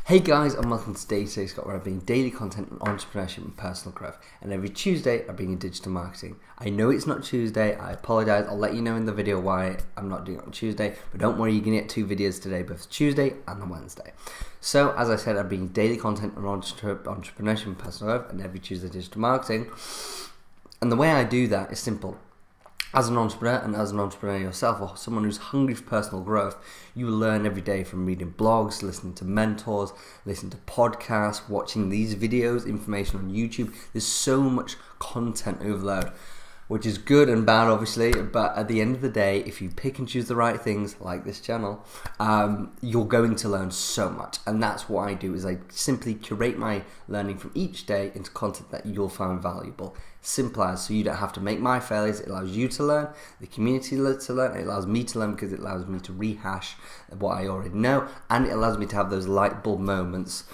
Hey guys, and welcome to Day-to-Day Scott, where I bring daily content on entrepreneurship and personal growth. And every Tuesday, I bring you digital marketing. I know it's not Tuesday, I apologize. I'll let you know in the video why I'm not doing it on Tuesday. But don't worry, you can get two videos today, both Tuesday and the Wednesday. So, as I said, I bring daily content on entrepreneurship and personal growth, and every Tuesday, digital marketing. And the way I do that is simple. As an entrepreneur and as an entrepreneur yourself, or someone who's hungry for personal growth, you will learn every day from reading blogs, listening to mentors, listening to podcasts, watching these videos, information on YouTube. There's so much content overload, which is good and bad, obviously. But at the end of the day, if you pick and choose the right things, like this channel, you're going to learn so much. And that's what I do, is I simply curate my learning from each day into content that you'll find valuable. Simple as, so you don't have to make my failures. It allows you to learn, the community to learn, it allows me to learn because it allows me to rehash what I already know, and it allows me to have those light bulb moments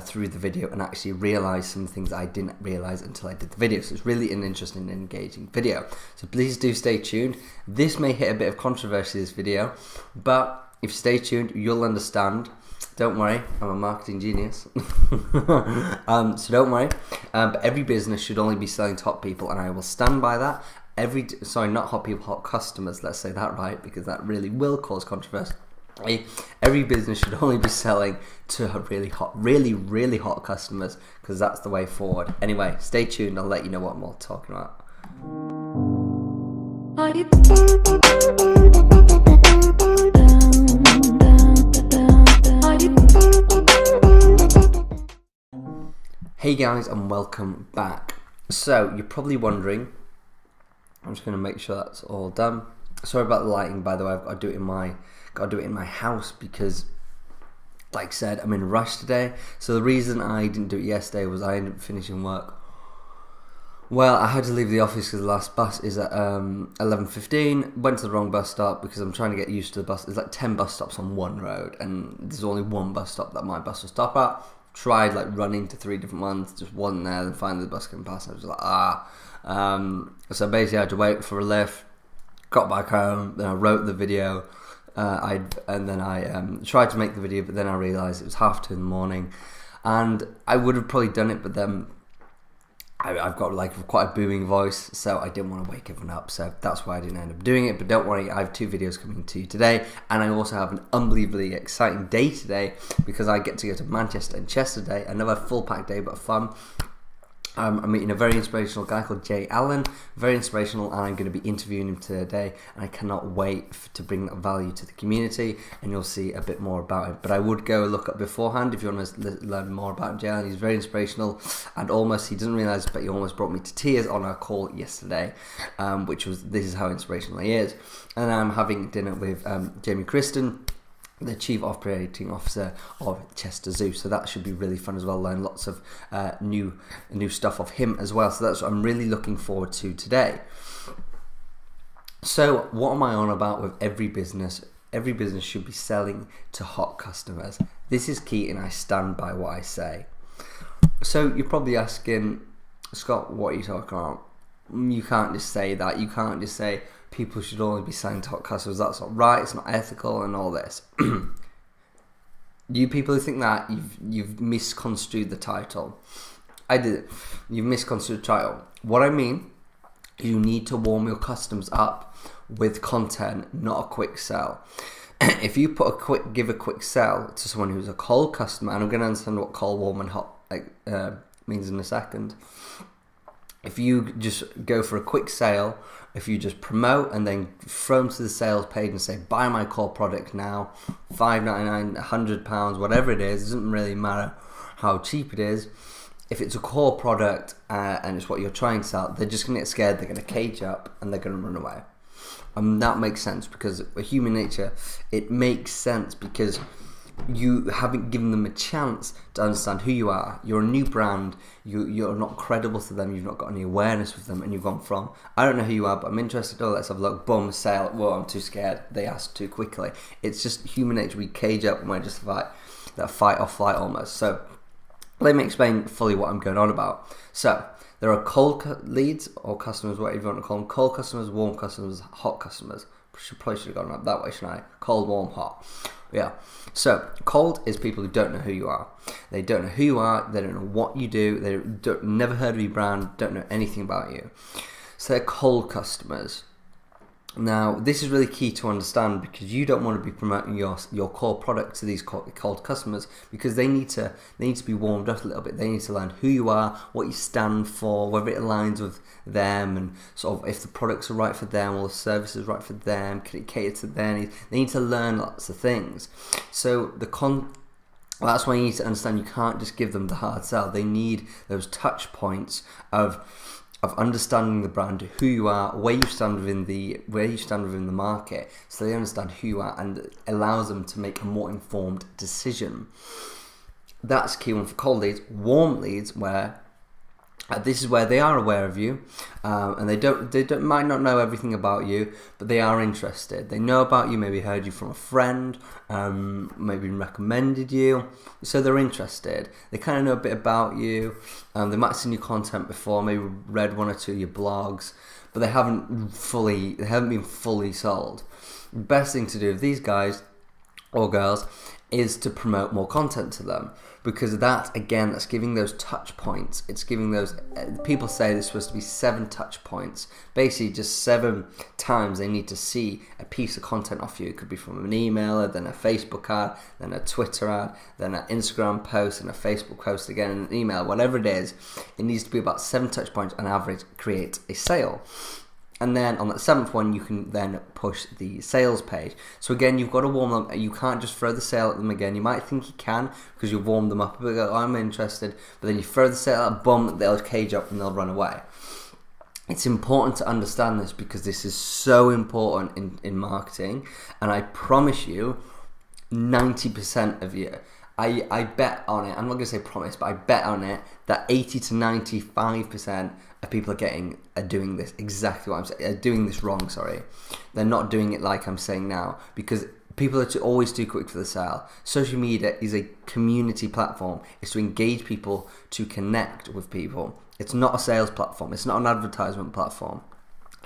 through the video and actually realize some things I didn't realize until I did the video. So it's really an interesting and engaging video. So please do stay tuned. This may hit a bit of controversy, this video, but if you stay tuned, you'll understand. Don't worry, I'm a marketing genius. So don't worry. But every business should only be selling to hot people, and I will stand by that. Not hot people, hot customers. Let's say that right, because that really will cause controversy. Every business should only be selling to really hot customers, because that's the way forward. Anyway, stay tuned. I'll let you know what I'm all talking about. Hey guys, and welcome back. So you're probably wondering, I'm just going to make sure that's all done. Sorry about the lighting, by the way. I've got to do it in my house because, like I said, I'm in a rush today. So the reason I didn't do it yesterday was I ended up finishing work. Well, I had to leave the office because the last bus is at 11:15. Went to the wrong bus stop because I'm trying to get used to the bus. There's like 10 bus stops on one road, and there's only one bus stop that my bus will stop at. Tried like running to 3 different ones, just wasn't there. Then finally the bus came past, and I was like, So basically, I had to wait for a lift. Got back home, then I wrote the video. I tried to make the video, but then I realised it was 2:30 in the morning, and I would have probably done it, but then I've got like quite a booming voice, so I didn't want to wake everyone up, so that's why I didn't end up doing it. But don't worry, I have 2 videos coming to you today, and I also have an unbelievably exciting day today because I get to go to Manchester and Chester today, another full packed day but fun. I'm meeting a very inspirational guy called Jay Allen, very inspirational, and I'm going to be interviewing him today, and I cannot wait to bring that value to the community, and you'll see a bit more about him. But I would go look up beforehand if you want to learn more about Jay Allen. He's very inspirational, and he doesn't realise, but he almost brought me to tears on our call yesterday, this is how inspirational he is. And I'm having dinner with Jamie Kristen, the Chief Operating Officer of Chester Zoo, so that should be really fun as well. Learn lots of new stuff of him as well, so that's what I'm really looking forward to today. So what am I on about with every business? Every business should be selling to hot customers. This is key, and I stand by what I say. So you're probably asking, Scott, what are you talking about? You can't just say that. You can't just say people should only be selling to hot customers. That's not right. It's not ethical and all this. You people who think that, you've misconstrued the title. I did it. You've misconstrued the title. What I mean, you need to warm your customers up with content, not a quick sell. If you give a quick sell to someone who's a cold customer, and I'm going to understand what cold, warm, and hot means in a second. If you just go for a quick sale, if you just promote and then throw them to the sales page and say, buy my core product now, $5.99, £100, whatever it is, it doesn't really matter how cheap it is. If it's a core product and it's what you're trying to sell, they're just going to get scared, they're going to cage up, and they're going to run away. That makes sense because human nature, it makes sense because you haven't given them a chance to understand who you are. You're a new brand, you're not credible to them, you've not got any awareness with them, and you've gone from, I don't know who you are, but I'm interested, let's have a look, boom, sale, whoa, I'm too scared, they asked too quickly. It's just human nature, we cage up and we're just that fight or flight almost. So let me explain fully what I'm going on about. So there are cold leads or customers, whatever you want to call them, cold customers, warm customers, hot customers. Probably should have gone up that way, shouldn't I? Cold, warm, hot. Yeah. So cold is people who don't know who you are. They don't know who you are. They don't know what you do. They never heard of your brand. Don't know anything about you. So they're cold customers. Now, this is really key to understand, because you don't want to be promoting your core product to these cold customers, because they need to be warmed up a little bit. They need to learn who you are, what you stand for, whether it aligns with them, and sort of if the products are right for them or the service is right for them, can it cater to their needs. They need to learn lots of things. So that's why you need to understand you can't just give them the hard sell. They need those touch points of understanding the brand, who you are, where you stand within the market, so they understand who you are, and it allows them to make a more informed decision. That's a key one for cold leads. Warm leads, where this is where they are aware of you, and they might not know everything about you, but they are interested. They know about you, maybe heard you from a friend, maybe recommended you, so they're interested. They kind of know a bit about you. They might have seen your content before, maybe read one or two of your blogs, but they haven't been fully sold. The best thing to do with these guys or girls is to promote more content to them, because that's giving those touch points. It's giving those, people say there's supposed to be 7 touch points, basically just 7 times they need to see a piece of content off you. It could be from an email, then a Facebook ad, then a Twitter ad, then an Instagram post, and a Facebook post again, and an email, whatever it is. It needs to be about 7 touch points on average, create a sale. And then on that 7th one, you can then push the sales page. So again, you've got to warm them. You can't just throw the sale at them again. You might think you can, because you've warmed them up a bit. Go, I'm interested. But then you throw the sale at, boom, they'll cage up and they'll run away. It's important to understand this, because this is so important in marketing. And I promise you, 90% of you, I bet on it, I'm not going to say promise, but I bet on it that 80 to 95% of people are doing this exactly what I'm saying, doing this wrong, sorry. They're not doing it like I'm saying now, because people are always too quick for the sale. Social media is a community platform. It's to engage people, to connect with people. It's not a sales platform. It's not an advertisement platform.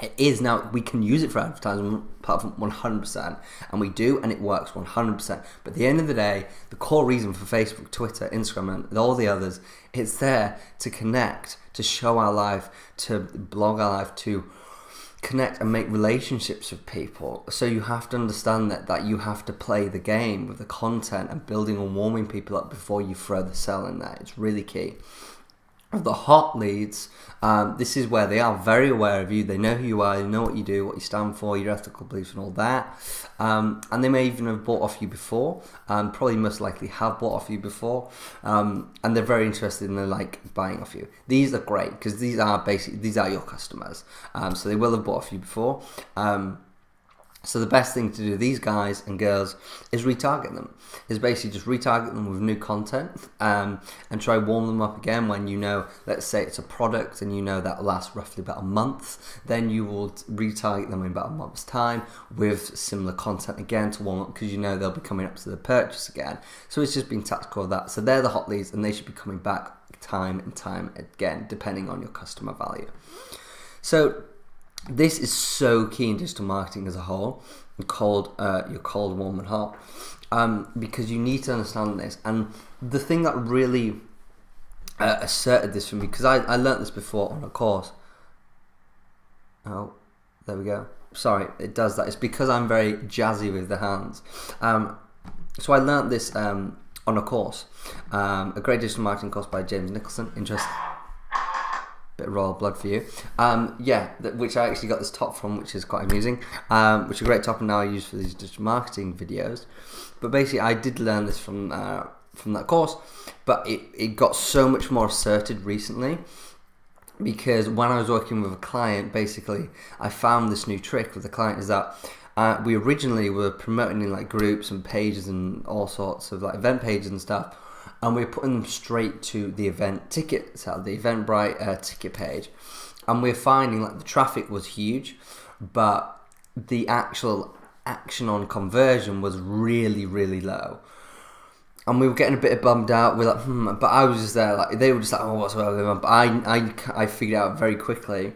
It is now. We can use it for advertisement platform 100%, and we do, and it works 100%. But at the end of the day, the core reason for Facebook, Twitter, Instagram, and all the others, it's there to connect, to show our life, to blog our life, to connect and make relationships with people. So you have to understand that you have to play the game with the content and building and warming people up before you throw the sell in there. It's really key. The hot leads, this is where they are very aware of you. They know who you are, they know what you do, what you stand for, your ethical beliefs and all that. And they may even have bought off you before, probably most likely have bought off you before. And they're very interested and they like buying off you. These are great, because these are your customers. So they will have bought off you before. So the best thing to do, these guys and girls, is retarget them. Is basically just retarget them with new content, and try warm them up again when you know, let's say it's a product and you know that lasts roughly about a month. Then you will retarget them in about a month's time with similar content again to warm up, because you know they'll be coming up to the purchase again. So it's just being tactical of that. So they're the hot leads, and they should be coming back time and time again, depending on your customer value. So this is so key in digital marketing as a whole, your cold, warm, and hot, because you need to understand this. And the thing that really asserted this for me, because I learnt this before on a course. Oh, there we go. Sorry, it does that. It's because I'm very jazzy with the hands. So I learnt this on a course, a great digital marketing course by James Nicholson. Interesting. Bit of royal blood for you. Which I actually got this top from, which is quite amusing. Which is a great top, and now I use for these digital marketing videos. But basically, I did learn this from that course, but it got so much more asserted recently, because when I was working with a client, basically, I found this new trick with the client, is that we originally were promoting in like groups and pages and all sorts of like event pages and stuff, and we're putting them straight to the event ticket, so the Eventbrite ticket page, and we're finding like the traffic was huge, but the actual action on conversion was really, really low. And we were getting a bit bummed out. We're like, but I was just there, like they were just like, oh, what's going on? But I figured out very quickly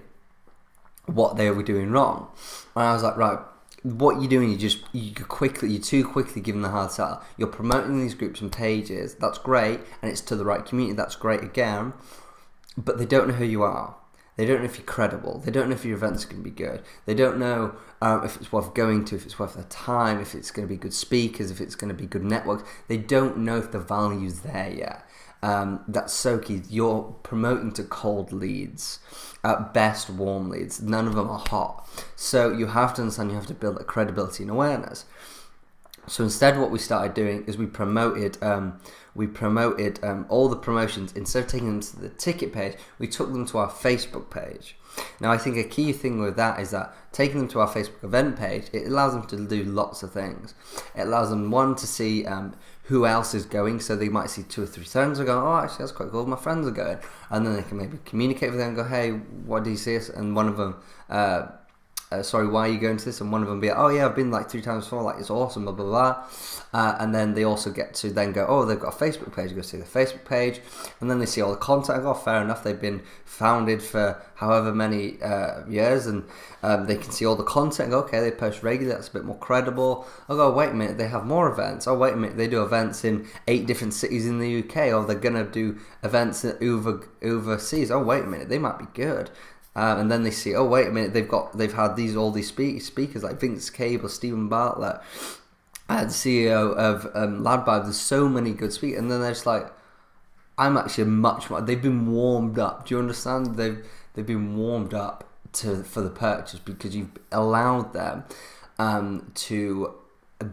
what they were doing wrong, and I was like, right, what you're doing, you're too quickly giving the hard sell. You're promoting these groups and pages. That's great, and it's to the right community. That's great again, but they don't know who you are. They don't know if you're credible. They don't know if your event's going to be good. They don't know if it's worth going to, if it's worth their time, if it's going to be good speakers, if it's going to be good networks. They don't know if the value's there yet. That's so key. You're promoting to cold leads, at best warm leads. None of them are hot. So you have to understand, you have to build that credibility and awareness. So instead, what we started doing is we promoted all the promotions. Instead of taking them to the ticket page, we took them to our Facebook page. Now, I think a key thing with that is that taking them to our Facebook event page, it allows them to do lots of things. It allows them, one, to see who else is going, so they might see 2 or 3 friends and go, oh, actually, that's quite cool, my friends are going. And then they can maybe communicate with them and go, hey, what do you see us? And one of them, sorry, why are you going to this? And one of them be like, oh yeah, I've been like 3 times before, like it's awesome, blah, blah, blah. And then they also get to then go, oh, they've got a Facebook page, go see the Facebook page. And then they see all the content, oh, fair enough, they've been founded for however many years, and they can see all the content, go, okay, they post regularly, that's a bit more credible. I'll go, wait a minute, they have more events. Oh, wait a minute, they do events in 8 different cities in the UK, or they're going to do events overseas. Oh, wait a minute, they might be good. And then they see, oh wait a minute, they've had all these speakers like Vince Cable, Stephen Bartlett, the CEO of Ladbible. There's so many good speakers, and then they're just like, I'm actually much more. They've been warmed up. Do you understand? They've been warmed up for the purchase because you've allowed them to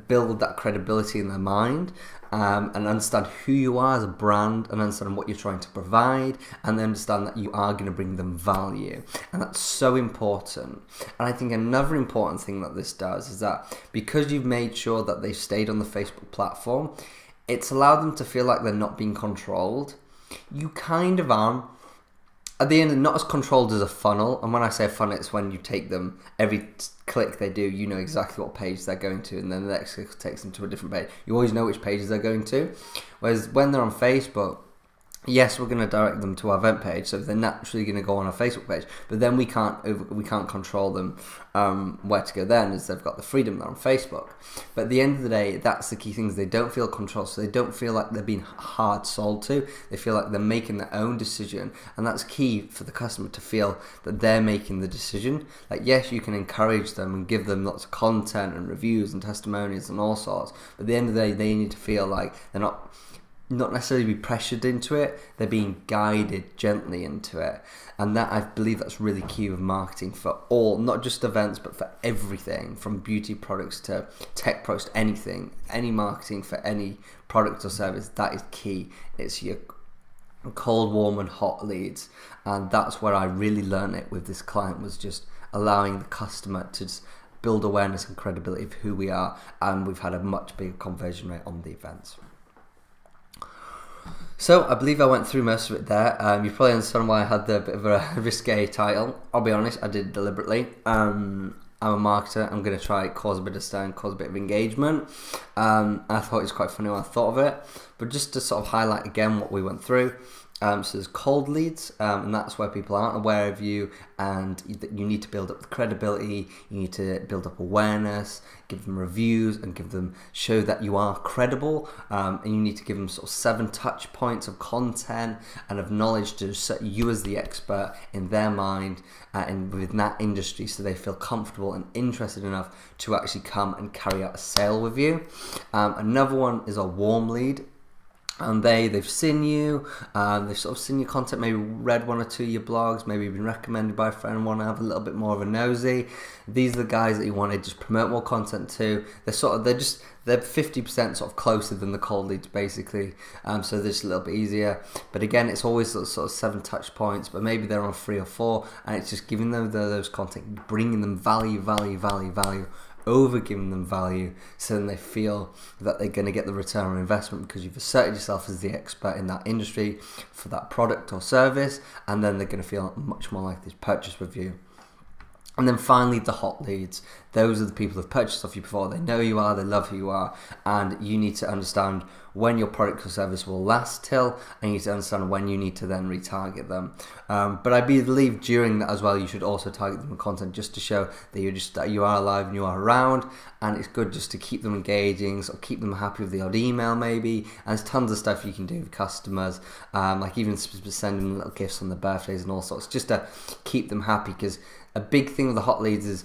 build that credibility in their mind. And understand who you are as a brand, and understand what you're trying to provide, and then understand that you are going to bring them value. And that's so important. And I think another important thing that this does is that because you've made sure that they've stayed on the Facebook platform, it's allowed them to feel like they're not being controlled. You kind of are. At the end, not as controlled as a funnel. And when I say a funnel, it's when you take them, every click they do, you know exactly what page they're going to, and then the next click takes them to a different page. You always know which pages they're going to. Whereas when they're on Facebook, yes, we're going to direct them to our event page, so they're naturally going to go on our Facebook page. But then we can't control them where to go then, as they've got the freedom there on Facebook. But at the end of the day, that's the key thing, is they don't feel controlled, so they don't feel like they're being hard sold to. They feel like they're making their own decision, and that's key for the customer to feel that they're making the decision. Like, yes, you can encourage them and give them lots of content and reviews and testimonials and all sorts, but at the end of the day, they need to feel like they're not necessarily be pressured into it, they're being guided gently into it. And that, I believe that's really key with marketing for all, not just events, but for everything, from beauty products to tech products to anything. Any marketing for any product or service, that is key. It's your cold, warm and hot leads. And that's where I really learned it with this client, was just allowing the customer to just build awareness and credibility of who we are. And we've had a much bigger conversion rate on the events. So I believe I went through most of it there. You probably understand why I had the bit of a risque title. I'll be honest, I did it deliberately. I'm a marketer. I'm going to try cause a bit of stir, cause a bit of engagement. I thought it was quite funny when I thought of it. But just to sort of highlight again what we went through. So there's cold leads, and that's where people aren't aware of you, and you need to build up the credibility, you need to build up awareness, give them reviews, and show that you are credible, and you need to give them sort of 7 touch points of content and of knowledge to set you as the expert in their mind and within that industry, so they feel comfortable and interested enough to actually come and carry out a sale with you. Another one is a warm lead. And they've seen you, they've sort of seen your content, maybe read 1 or 2 of your blogs, maybe been recommended by a friend, want to have a little bit more of a nosy. These are the guys that you want to just promote more content to. They're 50% sort of closer than the cold leads, basically. So they're just a little bit easier. But again, it's always sort of 7 touch points, but maybe they're on 3 or 4, and it's just giving them those content, bringing them value, over giving them value, so then they feel that they're going to get the return on investment because you've asserted yourself as the expert in that industry for that product or service, and then they're going to feel much more likely to purchase with you. And then finally, the hot leads. Those are the people who've purchased off you before. They know who you are, they love who you are, and you need to understand when your product or service will last till, and you need to understand when you need to then retarget them. But I believe during that as well, you should also target them with content just to show that you are alive and you are around, and it's good just to keep them engaging, sort of keep them happy with the odd email maybe. And there's tons of stuff you can do with customers, like even send them little gifts on their birthdays and all sorts, just to keep them happy. Because a big thing with the hot leads is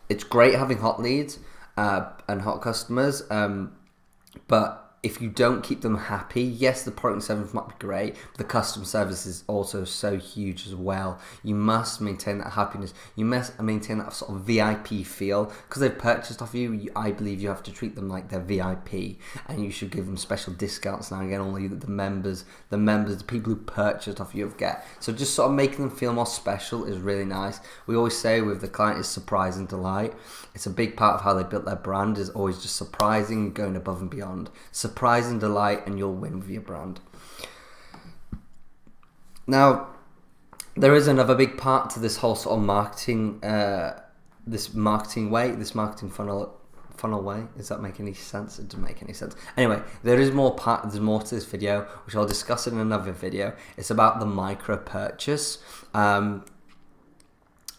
it's great having hot leads and hot customers, but if you don't keep them happy, yes, the product and service might be great, but the customer service is also so huge as well. You must maintain that happiness. You must maintain that sort of VIP feel. Because they've purchased off you, I believe you have to treat them like they're VIP, and you should give them special discounts now and again, only the members, the people who purchased off you get. So just sort of making them feel more special is really nice. We always say with the client is surprise and delight. It's a big part of how they built their brand, is always just surprising, going above and beyond. Surprise and delight, and you'll win with your brand. Now, there is another big part to this whole sort of marketing, this marketing funnel way. Does that make any sense? It doesn't make any sense. Anyway, there's more to this video, which I'll discuss in another video. It's about the micro purchase.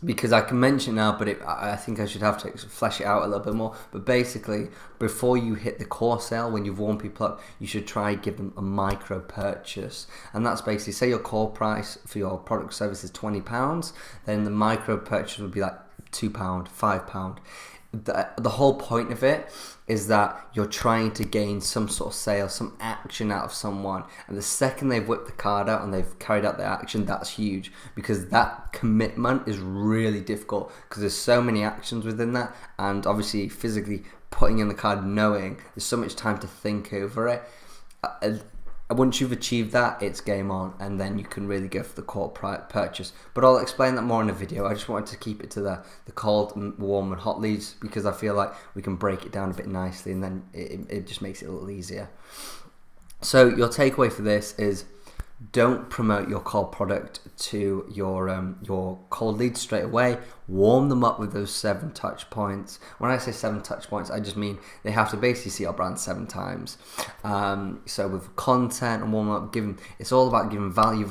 Because I can mention now, but I think I should have to flesh it out a little bit more. But basically, before you hit the core sale, when you've warmed people up, you should try give them a micro purchase. And that's basically, say your core price for your product or service is £20, then the micro purchase would be like £2, £5. The whole point of it is that you're trying to gain some sort of sale, some action out of someone, and the second they've whipped the card out and they've carried out their action, that's huge, because that commitment is really difficult because there's so many actions within that, and obviously physically putting in the card, knowing there's so much time to think over it. Once you've achieved that, it's game on, and then you can really go for the core purchase. But I'll explain that more in a video. I just wanted to keep it to the cold, warm, and hot leads, because I feel like we can break it down a bit nicely, and then it just makes it a little easier. So your takeaway for this is, don't promote your cold product to your cold leads straight away. Warm them up with those 7 touch points. When I say 7 touch points, I just mean they have to basically see our brand 7 times. So with content and warm up, it's all about giving value,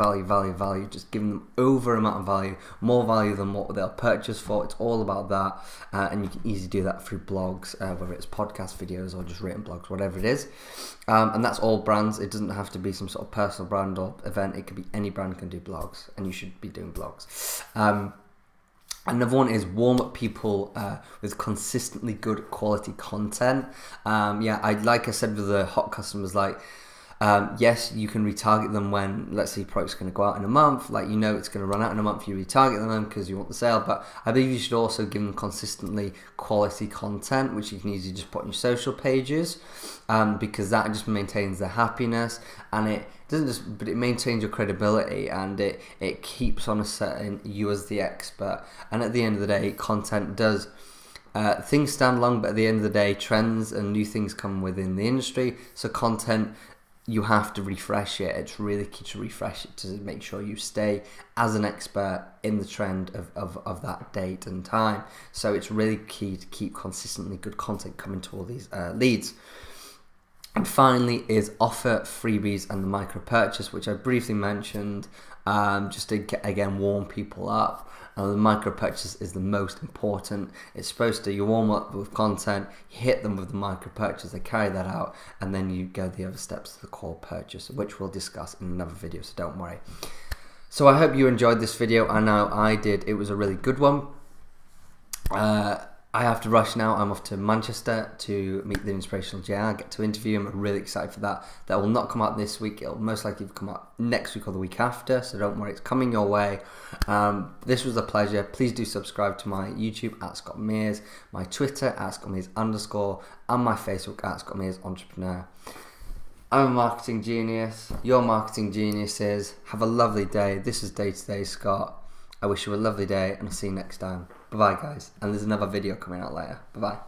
just giving them over amount of value, more value than what they'll purchase for. It's all about that, and you can easily do that through blogs, whether it's podcast videos or just written blogs, whatever it is. And that's all brands. It doesn't have to be some sort of personal brand or event. It could be any brand can do blogs, and you should be doing blogs. Another one is warm up people with consistently good quality content. Like I said with the hot customers, yes, you can retarget them when, let's say, your product's going to go out in a month. Like, you know it's going to run out in a month, you retarget them because you want the sale. But I believe you should also give them consistently quality content, which you can easily just put on your social pages, because that just maintains their happiness, and it maintains your credibility, and it keeps on asserting you as the expert. And at the end of the day, content does. Things stand long, but at the end of the day, trends and new things come within the industry. So content, you have to refresh it. It's really key to refresh it to make sure you stay as an expert in the trend of that date and time. So it's really key to keep consistently good content coming to all these leads. And finally is offer freebies and the micro purchase, which I briefly mentioned, just to again warm people up. The micro purchase is the most important. It's supposed to, you warm up with content, you hit them with the micro purchase, they carry that out, and then you go the other steps to the core purchase, which we'll discuss in another video, so don't worry. So I hope you enjoyed this video. I know I did. It was a really good one. I have to rush now. I'm off to Manchester to meet the inspirational JR. I get to interview him. I'm really excited for that. That will not come out this week. It'll most likely come out next week or the week after, so don't worry, it's coming your way. This was a pleasure. Please do subscribe to my YouTube at Scott Mears, my Twitter at ScottMears_, and my Facebook at Scott Mears Entrepreneur. I'm a marketing genius. Your marketing geniuses. Have a lovely day. This is Day to Day Scott. I wish you a lovely day, and I'll see you next time. Bye-bye, guys. And there's another video coming out later. Bye-bye.